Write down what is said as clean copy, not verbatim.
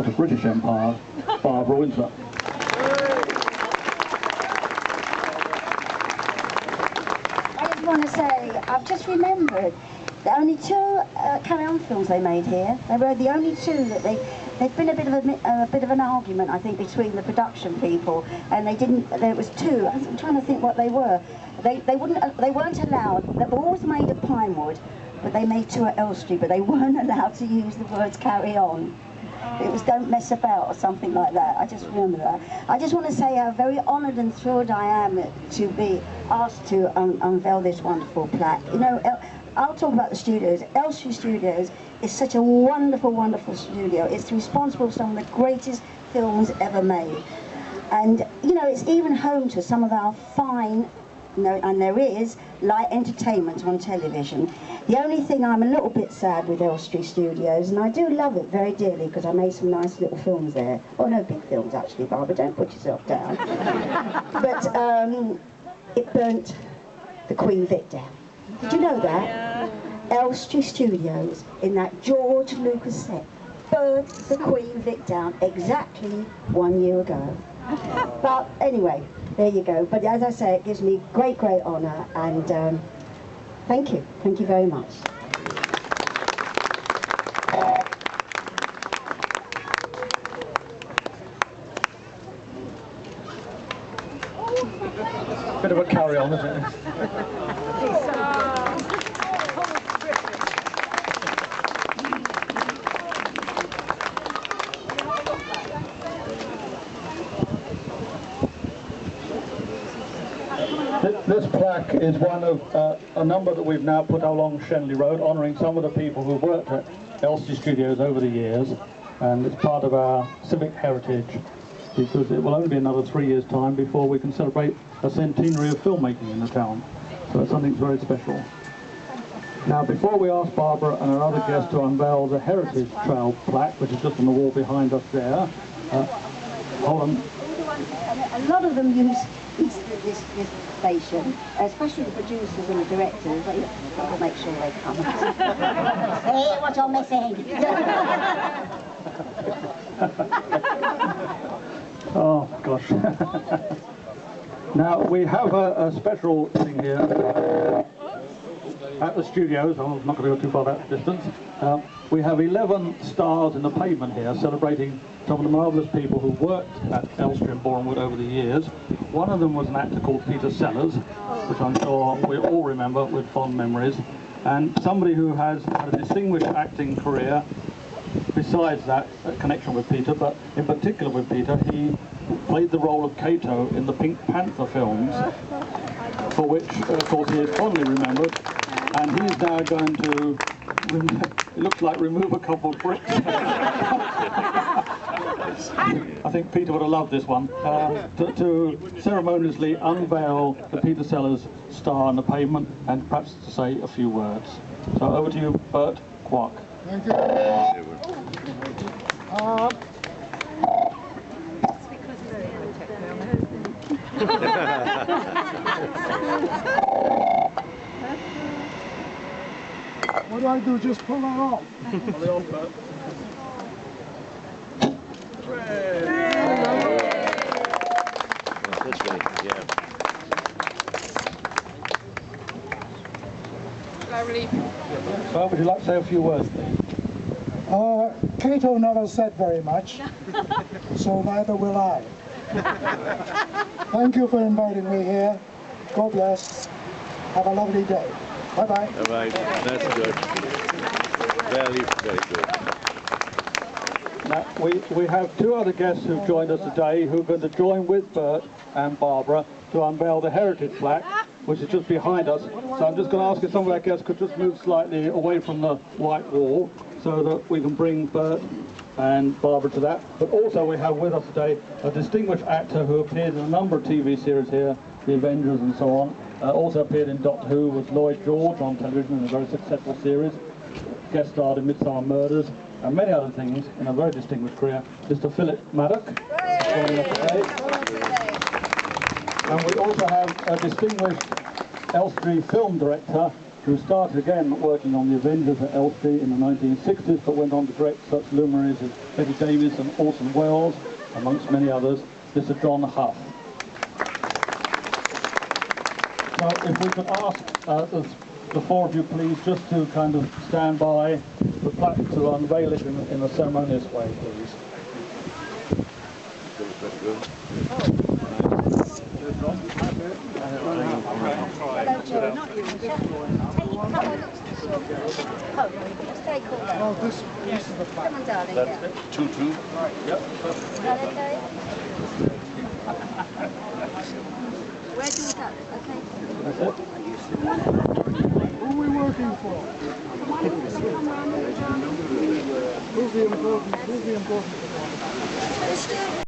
of the British Empire, Barbara Windsor. I just want to say, I've just remembered, the only two carry-on films they made here. They were the only two that there'd been a bit of an argument, I think, between the production people, and they didn't. There was two. I'm trying to think what they were. They weren't allowed. They were always made of pine wood, but they made two at Elstree, but they weren't allowed to use the words "carry on." It was "don't mess about" or something like that. I just remember that. I just want to say how very honoured and thrilled I am to be asked to unveil this wonderful plaque. You know, I'll talk about the studios. Elstree Studios is such a wonderful, wonderful studio. It's responsible for some of the greatest films ever made. And, you know, it's even home to some of our fine, and there is, light entertainment on television. The only thing I'm a little bit sad with Elstree Studios, and I do love it very dearly because I made some nice little films there. Oh, no, big films actually, Barbara, don't put yourself down. But it burnt the Queen Vic down. Did you know that? Yeah. Elstree Studios, in that George Lucas set, burnt the Queen Vic down exactly 1 year ago. But anyway, there you go. But as I say, it gives me great, great honour, and thank you. Thank you very much. Bit of a carry-on, isn't it? This plaque is one of a number that we've now put along Shenley Road, honouring some of the people who worked at Elstree Studios over the years, and it's part of our civic heritage, because it will only be another 3 years' time before we can celebrate a centenary of filmmaking in the town. So it's something very special. Now, before we ask Barbara and our other guests to unveil the Heritage Trail plaque, which is just on the wall behind us there, hold on. A lot of them use this station, especially the producers and the directors. They've got to make sure they come. Hey, what you're missing? Oh, gosh. Now, we have a special thing here at the studios. I'm not going to go too far that distance. We have 11 stars in the pavement here, celebrating some of the marvellous people who worked at Elstree and Borehamwood over the years. One of them was an actor called Peter Sellers, which I'm sure we all remember with fond memories, and somebody who has had a distinguished acting career besides that connection with Peter, but in particular with Peter, he played the role of Cato in the Pink Panther films, for which, of course, he is fondly remembered, and he's now going to, it looks like, remove a couple of bricks. I think Peter would have loved this one, to ceremoniously unveil the Peter Sellers star on the pavement and perhaps to say a few words. So over to you, Bert Quark. Thank you. What do I do? Just pull that off? Pull it off, Bert. This way, yeah. Well, would you like to say a few words, please? Cato never said very much, so neither will I. Thank you for inviting me here. God bless. Have a lovely day. Bye-bye. Bye-bye. That's good. Very, very good. Now, we have two other guests who've joined us today who are going to join with Bert and Barbara to unveil the Heritage Plaque, which is just behind us. So I'm just going to ask if some of our guests could just move slightly away from the white wall so that we can bring Bert and Barbara to that. But also we have with us today a distinguished actor who appeared in a number of TV series here, The Avengers and so on. Also appeared in Doctor Who, was Lloyd George on television in a very successful series. Guest starred in Midsummer Murders and many other things in a very distinguished career. Mr. Philip Maddock joining us today. And we also have a distinguished Elstree film director who started again working on the Avengers at Elstree in the 1960s, but went on to direct such luminaries as Betty Davis and Orson Welles, amongst many others, Mr. John Huff. Now, if we could ask the four of you, please, just to kind of stand by the plaque to unveil it in a ceremonious way, please. Oh, this is the plaque. Come on, darling. Yeah. 2-2. Yep. Is that okay? Where do we go? Okay. That's it. Who are we working for? Who's the important one?